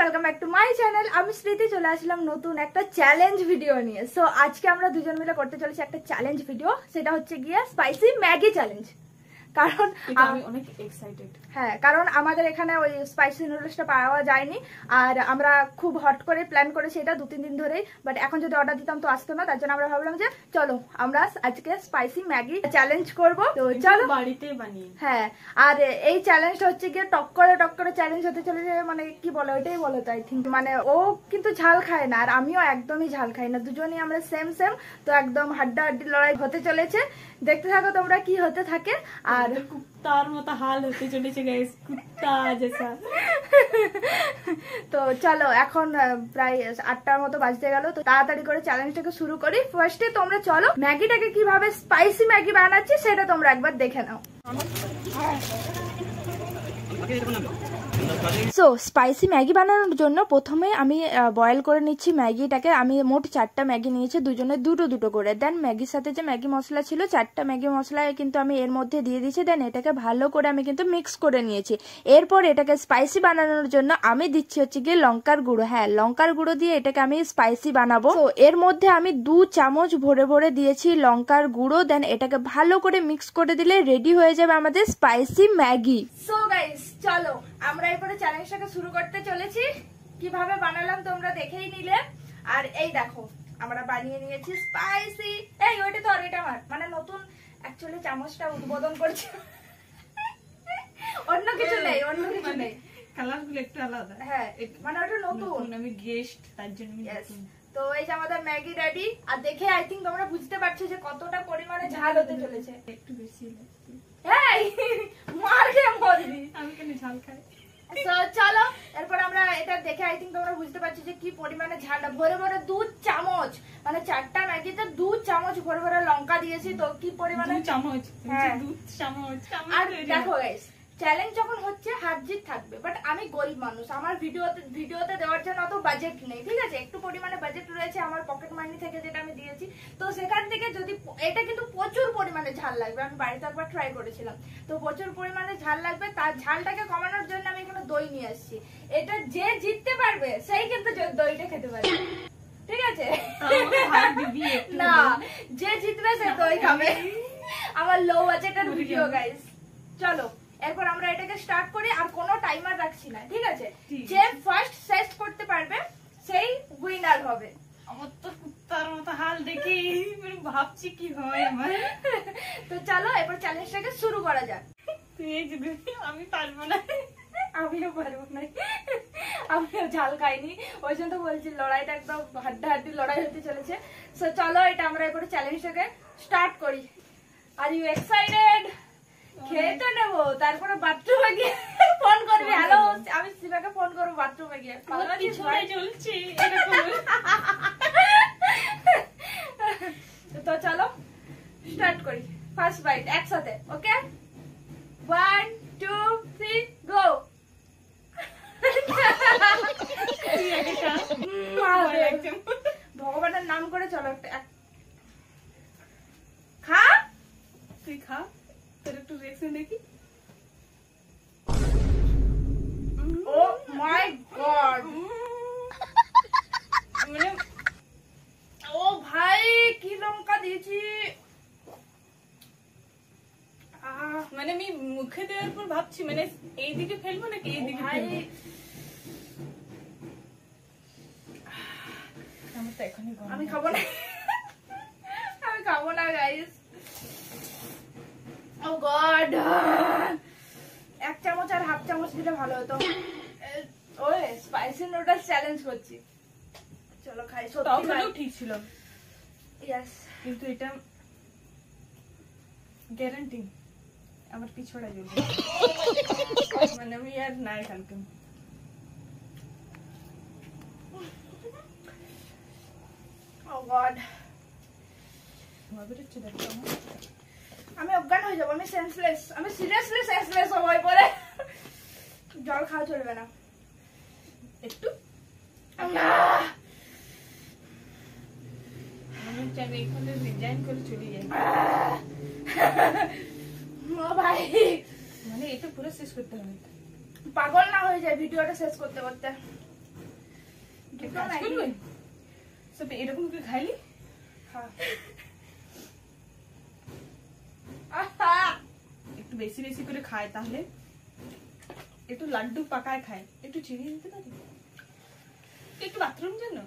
Welcome back to my channel. আমি স্মৃতি চলে আসলাম নতুন একটা চ্যালেঞ্জ ভিডিও নিয়ে। সো আজকে আমরা দুজন মিলে করতে চলেছি একটা চ্যালেঞ্জ ভিডিও, সেটা হচ্ছে গিয়ে স্পাইসি ম্যাগি চ্যালেঞ্জ। কারণ আমি অনেক এক্সাইটেড। হ্যাঁ, কারণ আমাদের এখানে ওই স্পাইসি নুডলসটা পাওয়া যায়নি, আর আমরা খুব হট করে প্ল্যান করেছি এটা 2-3 দিন ধরেই। বাট এখন যদি অর্ডার দিতাম তো আসতো না, তার জন্য আমরা ভাবলাম যে চলো আমরা আজকে স্পাইসি ম্যাগি চ্যালেঞ্জ করব। তো চলো বাড়িতে বানিয়ে। হ্যাঁ, আর এই চ্যালেঞ্জটা হচ্ছে গিয়ে টক করে চ্যালেঞ্জ হতে চলেছে। মানে কি বলে ওইটাই বলো তো, আই থিঙ্ক। মানে ও কিন্তু ঝাল খায় না, আর আমিও একদমই ঝাল খাই না, দুজনেই আমরা সেম। তো একদম হাড্ডাহাড্ডি লড়াই হতে চলেছে, দেখতে থাকো তোমরা কি হতে থাকে। আর কুত্তার মতো হাল হতে চলেছে গাইস, কুত্তা জেসা। তো চলো, এখন প্রায় 8টার মতো বাজতে গেল, তো তাড়াতাড়ি করে চ্যালেঞ্জটাকে শুরু করি। ফার্স্টে তোমরা চলো ম্যাগিটাকে কিভাবে স্পাইসি ম্যাগি বানাচ্ছি সেটা তোমরা একবার দেখে নাও। সো স্পাইসি ম্যাগি বানানোর জন্য প্রথমে আমি বয়েল করে নিচ্ছি ম্যাগিটাকে। আমি মোট 4টা ম্যাগি নিয়েছি, দুজনের দুটো করে। দেন ম্যাগির সাথে যে ম্যাগি মশলা ছিল 4টা ম্যাগি মশলা কিন্তু আমি এর মধ্যে দিয়ে দিয়েছি। দেন এটাকে ভালো করে আমি কিন্তু মিক্স করে নিয়েছি। এরপর এটাকে স্পাইসি বানানোর জন্য আমি দিচ্ছি হচ্ছে গিয়ে লঙ্কার গুঁড়ো। হ্যাঁ, লঙ্কার গুঁড়ো দিয়ে এটাকে আমি স্পাইসি বানাবো। তো এর মধ্যে আমি 2 চামচ ভরে দিয়েছি লঙ্কার গুঁড়ো। দেন এটাকে ভালো করে মিক্স করে দিলে রেডি হয়ে যাবে আমাদের স্পাইসি ম্যাগি। সো গাইস চলো আমরা এরপরে চ্যালেঞ্জটাকে শুরু করতে চলেছি। কিভাবে বানালাম তোমরা দেখেই নিলে। আর এই দেখো আমরা বানিয়ে নিয়েছি স্পাইসি। এই ওইটা তো, আর এটা আমার মানে নতুন অ্যাকচুয়ালি চামচটা উদ্বোধন করছি, অন্য কিছু নেই, অন্য কিছু নেই, কালারগুলো একটু আলাদা। হ্যাঁ মানে ওটা নতুন, আমি গেস্ট তার জন্য। তো এই যে আমাদের ম্যাগি রেডি। আর দেখে আই থিঙ্ক তোমরা বুঝতে পারছো যে কতটা পরিমাণে ঝাল হতে চলেছে। একটু বেশি এই মার খেয়ে মরবি, আমি কেন ঝাল খাই। তো চলো এরপর আমরা এটা দেখে আই থিঙ্ক তোমরা বুঝতে পারছো যে কি পরিমাণে ঝালটা। ভরে 2 চামচ, মানে 4টা ম্যাগিতে 2 চামচ ভরে লঙ্কা দিয়েছি। তো কি পরিমাণে 2 চামচ। হ্যাঁ 2 চামচ। আর দেখো গাইস, চ্যালেঞ্জ যখন হচ্ছে হার জিত থাকবে, বাট আমি গরিব মানুষ, আমার ভিডিওতে দেওয়ার জন্য অত বাজেট নেই, ঠিক আছে? একটু পরিমাণে বাজেট রয়েছে আমার পকেট মানি থেকে যেটা আমি দিয়েছি। তো সেখান থেকে যদি এটা কিন্তু প্রচুর পরিমাণে ঝাল লাগবে, আমি বাড়িতে একবার ট্রাই করেছিলাম, তো প্রচুর পরিমাণে ঝাল লাগবে। তার ঝালটাকে কমানোর জন্য আমি এখানে দই নিয়ে আসছি। এটা যে জিততে পারবে সেই কিন্তু দইটা খেতে পারবে, ঠিক আছে? না, যে জিতবে সে দই খাবে। আমার লো বাজেটের ভিডিও গাইস। চলো এরপর আমরা এটাকে স্টার্ট করি, আর কোনো টাইমার রাখছি না, ঠিক আছে? যে ফার্স্ট শেষ করতে পারবে সেই উইনার হবে। আমার তো কুত্তার মতো হাল দেখি ভাবছি কি হয় আমার। তো চলো এরপর চ্যালেঞ্জটাকে শুরু করা যাক। আমি পারবো না, আমিও পারবো না, আমিও ঝাল খাইনি, ওই জন্য তো বলছি লড়াইটা একদম হাড্ডাহাড্ডি লড়াই হতে চলেছে। সো চলো এটা আমরা এরপর চ্যালেঞ্জটাকে স্টার্ট করি। Are you excited? খেয়ে তো নেবো, তারপরে বাথরুমে গিয়ে ফোন করবি। হ্যালো, আমি শিবাকে ফোন করবো বাথরুমে গিয়ে। তো চলো স্টার্ট করি। ফার্স্ট বাইট একসাথে, ওকে? 1 2 3 গো। ভগবানের নাম করে চলো একটা খা। তুই খা, তোর একটু রিঅ্যাকশন দেখি। ও মাই গড, মানে ও ভাই কি লঙ্কা দিয়েছি। মানে আমি মুখে দেওয়ার পর ভাবছি মানে এইদিকে ফেলবো নাকি এইদিকে ফেলবো। আমি খাবো না, আমি খাবো না গাইস। ও গড, 1 চামচ আর হাফ চামচ দিলে ভালো হতো। ওই স্পাইসি নুডলস চ্যালেঞ্জ করছি, চলো খাই। সত্যি ঠিক ছিল, ইয়েস, কিন্তু এটা গ্যারান্টি আমার পিছড়া যাবে। মানে আমি আর নাই কালকে। ও গড, আমি অজ্ঞান হয়ে যাবো, আমি সেন্সলেস, আমি সিরিয়াসলি সেন্সলেস হবো পরে। জল খাওয়া চলবে না একটু। আমি এখানে রিজাইন করে চলে যাই। ভাই মানে এটা পুরো শেষ করতে হবে, পাগল না হয়ে যায় ভিডিওটা শেষ করতে করতে। কাজ করবে সব এরকম করে খাইলি একটু বেশি বেশি করে খায়, তাহলে একটু লাড্ডু পাকায় খায়, একটু চিনি দিতে পারি, একটু বাথরুম জন্য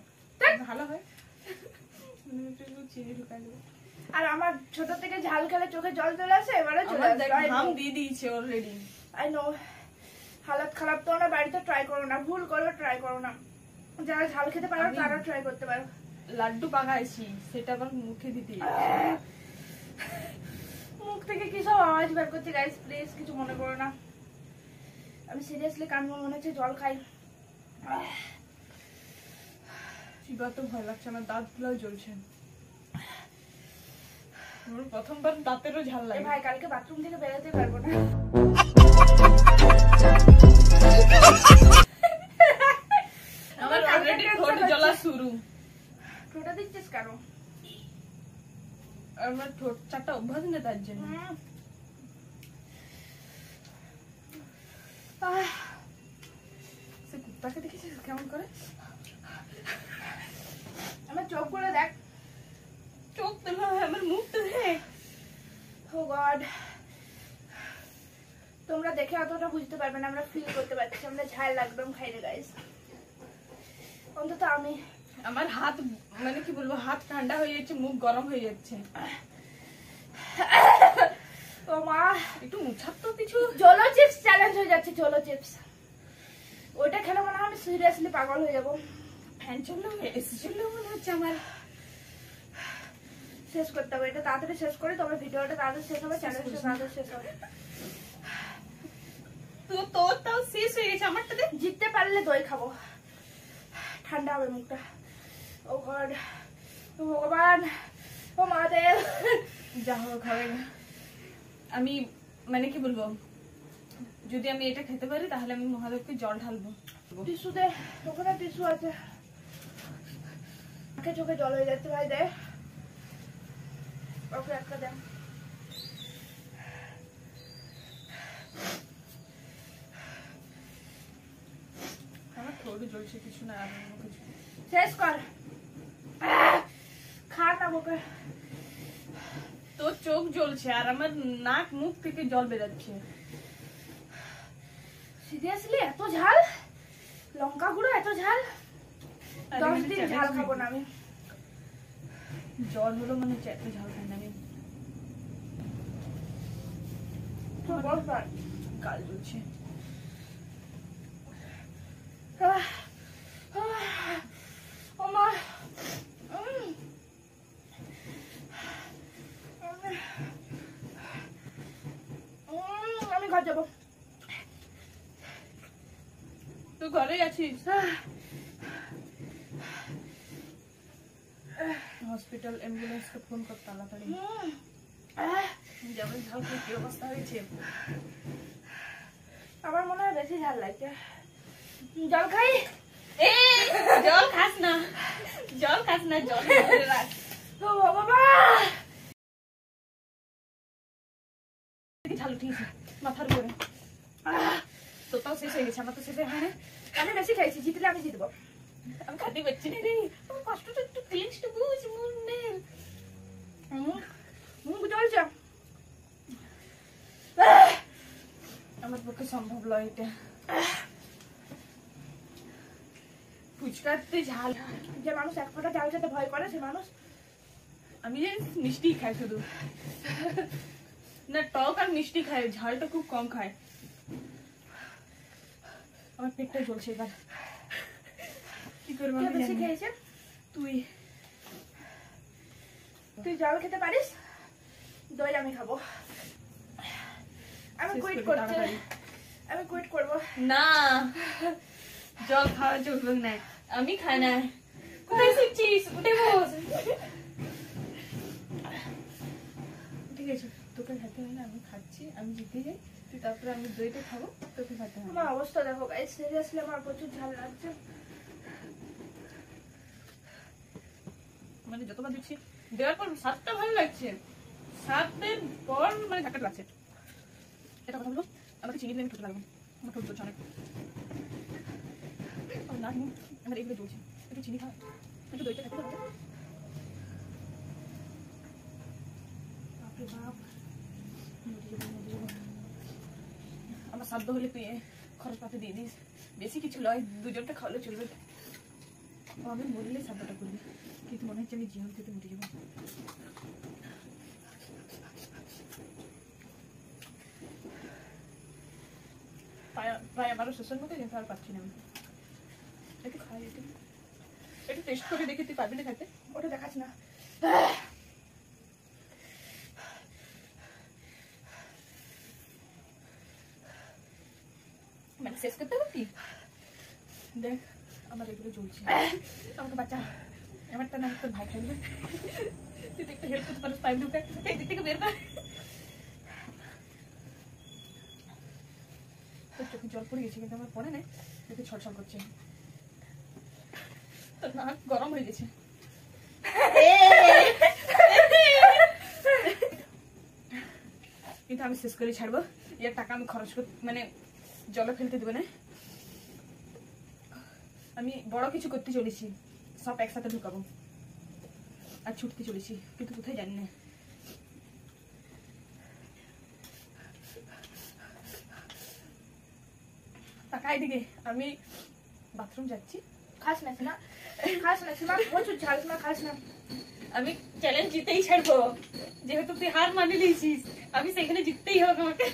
ভালো হয়, একটু চিনি ঢুকাই দেবো। আর আমার ছোট থেকে ঝাল খেলে চোখে জল চলে আসে, এবারে চলে আসে। ঘাম দিয়ে দিয়েছে অলরেডি। আই নো, হালত খারাপ তো না, বাড়িতে ট্রাই করো না, ভুল করো ট্রাই করো না। যারা ঝাল খেতে পারো তারা ট্রাই করতে পারো। লাড্ডু পাকাইছি, সেটা আবার মুখে দিতে মুখ থেকে কি সব আওয়াজ বের করছে গাইস, প্লিজ কিছু মনে করো না। আমি সিরিয়াসলি কানবো মনে হচ্ছে, জল খাই। চিবা তো ভয় লাগছে, আমার দাঁত গুলো জ্বলছে। আমার প্রথমবার দাঁতেরও ঝাল লাগে। ভাই কালকে বাথরুম থেকে বেরোতে পারবো না। আমার অলরেডি ঠোঁট জ্বলা শুরু। ঠোঁটা দিচ্ছিস কেন? আমার ঠোঁট চারটা অভ্যাস নেই তার জন্য। সে কুত্তাকে দেখেছিস কেমন করে? আমার চোখ গুলো দেখ, চোখ তো নয়, আমার মুখ তো দেখ। ও গড, তোমরা দেখে অতটা বুঝতে পারবে না, আমরা ফিল করতে পারছি। আমরা ঝাল একদম খাই না গাইস, অন্তত আমি। আমার হাত মানে কি বলবো, হাত ঠান্ডা হয়ে যাচ্ছে, মুখ গরম হয়ে যাচ্ছে। ও মা, একটু মুছার তো কিছু। জলো চিপস চ্যালেঞ্জ হয়ে যাচ্ছে, জলো চিপস। ওইটা খেলে মনে হয় আমি সিরিয়াসলি পাগল হয়ে যাবো। ফ্যান চললেও এসি চললেও মনে হচ্ছে আমার। শেষ করতে হবে এটা, তাড়াতাড়ি শেষ করে, তবে ভিডিওটা তাড়াতাড়ি শেষ হবে, চ্যালেঞ্জটা তাড়াতাড়ি শেষ হবে। তো তোর তাও শেষ হয়ে গেছে, আমারটা দেখ। জিততে পারলে দই খাবো, ঠান্ডা হবে মুখটা। ও গড, ও ভগবান, ও মহাদেব। যা হোক হবে না। আমি মানে কি বলবো, যদি আমি এটা খেতে পারি তাহলে আমি মহাদেবকে জল ঢালবো। টিস্যু দে, ওখানে টিস্যু আছে। চোখে জল হয়ে যাচ্ছে ভাই, দে ওকে একটা দে। আমার ঠোঁট জ্বলছে, কিছু না আর কিছু। শেষ কর, খা না মুখে। তোর চোখ জ্বলছে আর আমার নাক মুখ থেকে জল বেরাচ্ছে। সিরিয়াসলি এত ঝাল? লঙ্কা গুঁড়ো এত ঝাল? 10 দিন ঝাল খাবো না আমি। জল হলো মনে হচ্ছে এত ঝাল খাই না আমি। গাল জ্বলছে। আমি ঘর যাবো। তুই ঘরে আছিস? হসপিটাল অ্যাম্বুলেন্সকে ফোন কর তাড়াতাড়ি। যেমন ঝাল খেয়ে কি অবস্থা হয়েছে। আমার মনে হয় বেশি ঝাল লাগছে। জল খাই? জল খাস না, জল খাস না, জল রাখ। ও বাবা, ঝাল উঠিয়েছে মাথার উপরে। তোরটাও শেষ হয়ে গেছে, আমার তো শেষ হয় না। আমি বেশি খাইছি, জিতলে আমি জিতবো। আমি খাতে পারছি না রে, আমার কষ্টটা একটু ফিলিংসটা বুঝ মনের। মুখ জ্বলছে। আমার পক্ষে সম্ভব নয় এটা। ফুচকাতে ঝাল, যে মানুষ এক ফোঁটা ঝাল খেতে ভয় করে সে মানুষ। আমি জানি মিষ্টি খাই শুধু, না টক আর মিষ্টি খাই, ঝালটা খুব কম খায়। আমার পেটটা জ্বলছে এবার, কি করবো আমি বেশি জানি না। খেয়েছে? তুই তুই জল খেতে পারিস, দই আমি খাবো। আমি কুইট করতে, আমি কুইট করবো। না, জল খাওয়া চলবে না, আমি খাই না। কোথায় শিখছিস? উঠে বস। ঠিক আছে, তোকে খেতে হয় না, আমি খাচ্ছি। আমি জিতে যাই, তুই তারপরে আমি দইটা খাবো, তোকে খেতে হবে। আমার অবস্থা দেখো গাইস, সিরিয়াসলি আমার প্রচুর ঝাল লাগছে। মানে যতবার দিচ্ছি দেওয়ার পর স্বাদটা ভালো লাগছে, স্বাদের পর মানে ঘাটা লাগছে। এটা কথা বলো, আমাকে চিনি দিলে আমি ঠোঁট লাগবে, আমার ঠোঁট জ্বলছে অনেক। না আমার এগুলো জ্বলছে, একটু চিনি খাও, একটু দইটা খেতে পারবে। বাপরে বাপ, আমার সাধ্য হলে তুই খরচ পাতে দিয়ে দিস, বেশি কিছু নয়, দুজনটা খাওয়ালে চলবে। আমি মরলে সাধ্যটা করবি, কিন্তু মনে হচ্ছে আমি জীবন থেকে মরে যাবো। প্রায় আমারও শেষের মধ্যে, কিন্তু আর পাচ্ছি না আমি। একটু খাই, একটু টেস্ট করে দেখি, তুই পারবি না খাইতে? ওটা দেখাস না। মানে শেষ করতে হবে কি? দেখ আমার এগুলো চলছে, আমাকে বাচ্চা, আমারটা না তোর ভাই খাইবে। তুই একটু হেল্প করতে পারিস, পাইপ ঢুকে এই দিক থেকে বের কর। তোর চোখে জল পড়ে গেছে, কিন্তু আমার পড়ে নেই, একটু ছলছল করছে, তোর নাক গরম হয়ে গেছে। কিন্তু আমি শেষ করে ছাড়বো, এর টাকা আমি খরচ করতে, মানে জলে ফেলতে দেবো না। আমি বড় কিছু করতে চলেছি, সব একসাথে ঢুকাবো আর ছুটতে চলেছি, কিন্তু কোথায় জানি না। টাকা এদিকে, আমি বাথরুম যাচ্ছি। খাস না সীমা, খাস না সীমা, প্রচুর ঝাল সীমা, খাস না। আমি চ্যালেঞ্জ জিতেই ছাড়বো, যেহেতু তুই হার মানে নিয়েছিস, আমি সেখানে জিততেই হবে আমাকে।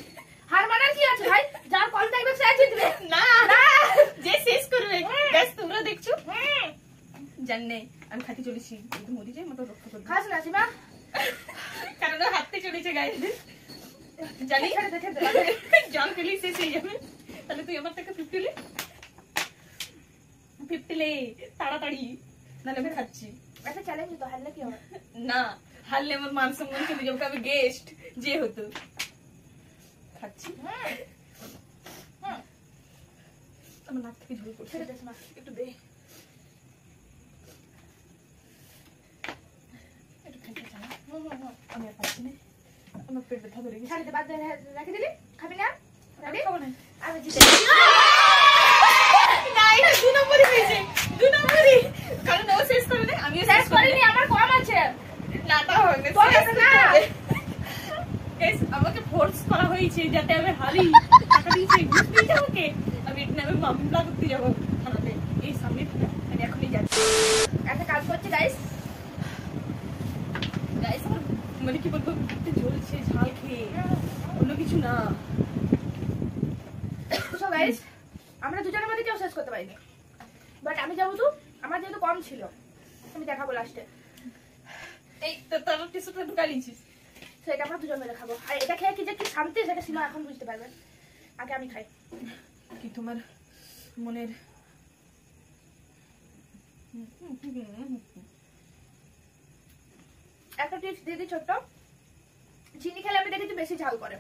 হার মানার কি আছে ভাই, যার কল থাকবে সে জিতবে। না, যে শেষ করবে, ব্যাস তোমরা দেখছো। জানি আমি খাতে চলেছি, কিন্তু মরি যাই মতো রক্ষা করবো। খাস না সীমা, কারণ হাঁটতে চলেছে গায়ে, জানি জল পেলেই শেষ হয়ে যাবে। তাহলে তুই আমার থেকে 50 লে তাড়াতাড়ি, নাহলে আমি খাচ্ছি। একটা চ্যালেঞ্জ তো, হারলে কি হবে? না, হারলে আমার মান সম্মান চলে যাবে, আমি গেস্ট যে হতো। খাচ্ছি, আমার নাক থেকে ঝুল পড়ছে, একটু দে, একটু খাইতে চাই। আমি আর পাচ্ছি না, আমার পেট ব্যথা ধরে গেছে। বাদ রেখে দিলি, খাবি না? আমি খাবো না। আমি জিতে না, এটা 2 নম্বরই হয়েছে, 2 নম্বরই, কারণ ও শেষ করে না, আমিও শেষ করিনি, আমার কম আছে। না, তা হবে না। আমাকে ফোর্স করা হয়েছে যাতে আমি হারি, টাকা দিয়েছে, ঘুষ দিয়েছে আমাকে, আমি এটা আমি মামলা করতে যাবো থানাতে, এই সামনে আমি এখনই যাচ্ছি। একটা কাজ করছি গাইস, গাইস আমার মানে কি বলবো, জ্বলছে ঝাল খেয়ে, অন্য কিছু না। সো গাইস, আমরা দুজনের মধ্যে কেউ শেষ করতে পারিনি, বাট আমি যাবো তো, আমার যেহেতু কম ছিল, আমি দেখাবো লাস্টে। এই তার টিস্যুটা ঢুকাই নিয়েছিস, সেটা আমরা দুজন মিলে খাবো। আর এটা খেয়ে কি যে কি শান্তি, সেটা সীমা এখন বুঝতে পারবেন, আগে আমি খাই। কি তোমার মনের একটা টিপস দিয়ে দিই ছোট্ট, চিনি খেলে আমি দেখেছি বেশি ঝাল করে,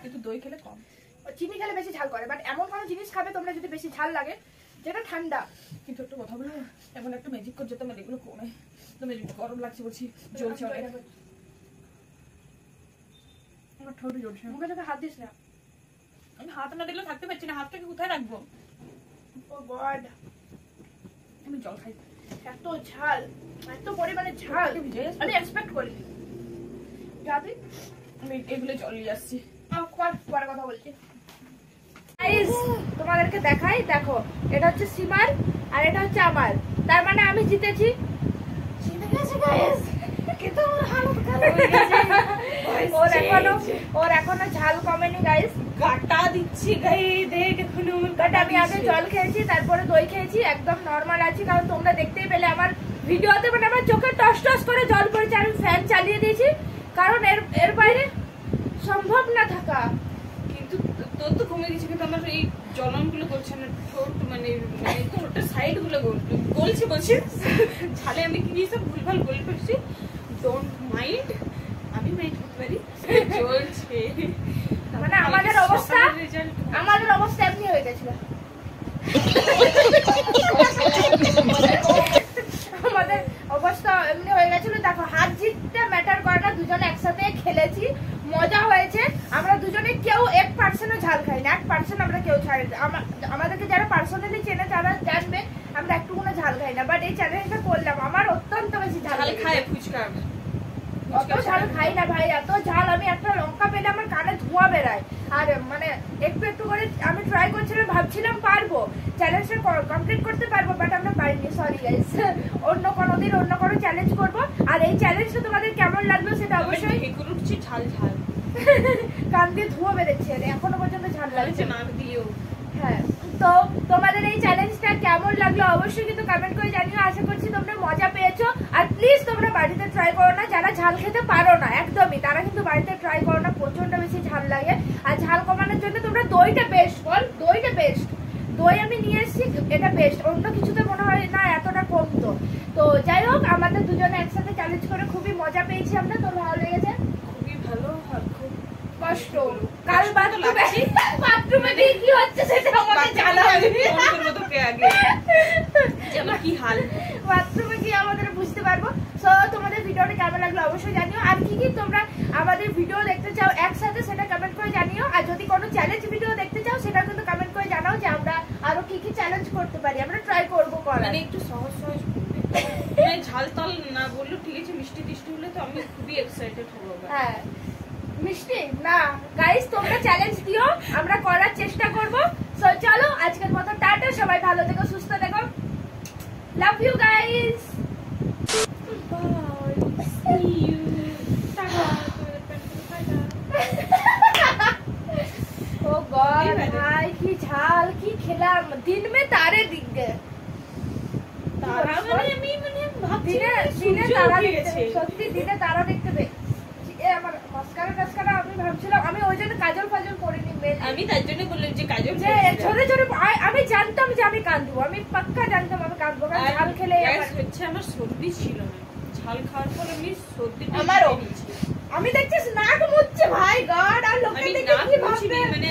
কিন্তু দই খেলে কম, চিনি খেলে বেশি ঝাল করে, বাট এমন কোনো জিনিস খাবে তোমরা যদি বেশি ঝাল লাগে যেটা ঠান্ডা। কিন্তু একটা কথা বলবো, এমন একটা ম্যাজিক করে যেতে আমার এগুলো কমে, তুমি গরম লাগছে বলছি, জ্বলছে অনেক, আমার ঠোঁটে জ্বলছে। মুখে চোখে হাত দিস না, আমি হাত না দিলেও থাকতে পারছি না, হাতটাকে কোথায় রাখবো? ও গড, আমি জল খাই, এত ঝাল, এত পরিমাণে ঝাল আমি এক্সপেক্ট করিনি। যাবি, আমি এগুলো জল নিয়ে আসছি, পরে কথা বলছি। গাইস তোমাদেরকে দেখাই, দেখো এটা হচ্ছে সীমার আর এটা হচ্ছে আমার, তার মানে আমি জিতেছি। কিন্তু ওর এখনো ঝাল কমেনি গাইস, কাটা দিচ্ছি গায়ে, দেখ এখনো বাট আমি আগে জল খেয়েছি, তারপরে দই খেয়েছি, একদম নর্মাল আছি। কারণ তোমরা দেখতেই পেলে আমার ভিডিওতে, মানে আমার চোখে টস টস করে জল পড়েছে, আমি ফ্যান চালিয়ে দিয়েছি, কারণ এর বাইরে সম্ভব না থাকা। কিন্তু তোর তো কমে গেছে, কিন্তু আমার এই জলনগুলো গলছে না, ঠোঁট মানে ঠোঁটের সাইড গুলো গলছে বলছি, ঝালে আমি কি সব ভুলভাল বলে ফেলছি, ডোন্ট মাইন্ড, আমি মাইন্ড করতে পারি, চলছে। মানে আমাদের অবস্থা এমনি হয়ে গেছিল, আমাদের অবস্থা এমনি হয়ে গেছিল। দেখো হাত জিততে ম্যাটার করে না, দুজনে একসাথে খেলেছি, মজা হয়েছে। আমরা দুজনে কেউ 1% ঝাল খাই না, 1% আমরা কেউ ছাড়ি। আমাদেরকে যারা পার্সোনালি চেনে তারা জানবে খাই না, বাট এই চ্যালেঞ্জটা করলাম। আমার অত্যন্ত বেশি ঝাল খায় ফুচকা, অত ঝাল খাই না ভাই, এত ঝাল আমি একটা লঙ্কা পেলে আমার কানে ধোঁয়া বেরায়। আর মানে একটু একটু করে আমি ট্রাই করছিলাম, ভাবছিলাম পারবো চ্যালেঞ্জটা কমপ্লিট করতে পারবো, বাট আমরা পারিনি, সরি গাইস। অন্য কোনো দিন অন্য কোনো চ্যালেঞ্জ করবো। আর এই চ্যালেঞ্জটা তোমাদের কেমন লাগলো সেটা অবশ্যই ঝাল ঝাল কান দিয়ে ধোঁয়া বেরোচ্ছে, এখনো পর্যন্ত ঝাল লাগছে না দিও। হ্যাঁ, তো তোমাদের এই চ্যালেঞ্জটা কেমন লাগলো অবশ্যই কিন্তু কমেন্ট করে জানিও। আশা করছি তোমরা মজা পেয়েছো। আর প্লিজ তোমরা বাড়িতে ট্রাই করো না, যারা ঝাল খেতে পারো না একদমই, তারা কিন্তু বাড়িতে ট্রাই করো না, প্রচন্ড বেশি ঝাল লাগে। আর ঝাল কমানোর জন্য তোমরা দইটা বেস্ট, বল দইটা বেস্ট। দই আমি নিয়ে এসেছি, এটা বেস্ট, অন্য কিছুতে মনে হয় না এতটা কমতো। তো যাই হোক, আমাদের দুজনে একসাথে চ্যালেঞ্জ করে খুবই মজা পেয়েছি আমরা। তোর ভালো লেগেছে? খুবই ভালো, খুব কষ্ট। কাল বাথরুমে কি হচ্ছে সেটা আমাকে জানাবে, কি হাল বাথরুমে কি আমাদের বুঝতে পারবো। সো তোমাদের ভিডিওটা কেমন লাগলো অবশ্যই জানিও। আর কি কি তোমরা আমাদের ভিডিও দেখতে চাও একসাথে সেটা কমেন্ট করে জানিও। আর যদি কোনো চ্যালেঞ্জ ভিডিও দেখতে চাও সেটা কিন্তু কমেন্ট করে জানাও, যে আমরা আরো কি কি চ্যালেঞ্জ করতে পারি, আমরা ট্রাই করবো করার। মানে একটু সহজ সহজ ঝাল তাল না বললেও ঠিক আছে, মিষ্টি টিষ্টি হলে তো আমি খুবই এক্সাইটেড হবো। হ্যাঁ মিষ্টি না গাইস, তোমরা চ্যালেঞ্জ দিও, আমরা করার চেষ্টা করব। সো চলো আজকের মতো টাটা, সবাই ভালো থেকো, সুস্থ থেকো, love you guys, bye, see you, টাটা। ও গড ভাই কি ঝাল কি খেলাম, দিন মে তারে দিক গে, তারা মানে আমি মানে ভাবছি দিনে তারা দেখতে, সত্যি দিনে তারা দেখতে পেয়ে আমার মাস্কারা টাস্কারা আমি ভাবছিলাম, আমি ওই জন্য কাজল ফাজল করিনি, আমি তার জন্য বললাম যে কাজল যে ছোট ছোট, আমি জানতাম যে আমি কাঁদবো, আমি পাক্কা জানতাম আমি কাঁদবো, কারণ ঝাল খেলে হচ্ছে আমার সর্দি ছিল না, ঝাল খাওয়ার পর আমি সর্দিটা আমারও, আমি দেখছিস নাক মুছছে ভাই গড, আর লোকে দেখে কি ভাববে, মানে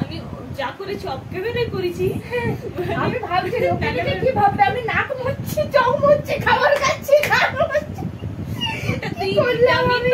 আমি যা করেছি অফ ক্যামেরায় করেছি, আমি ভাবছি লোকে দেখে কি ভাববে, আমি নাক মুছছি, চোখ মুছছি, খাবার খাচ্ছি, খাবার মুছছি, কি করলাম আমি।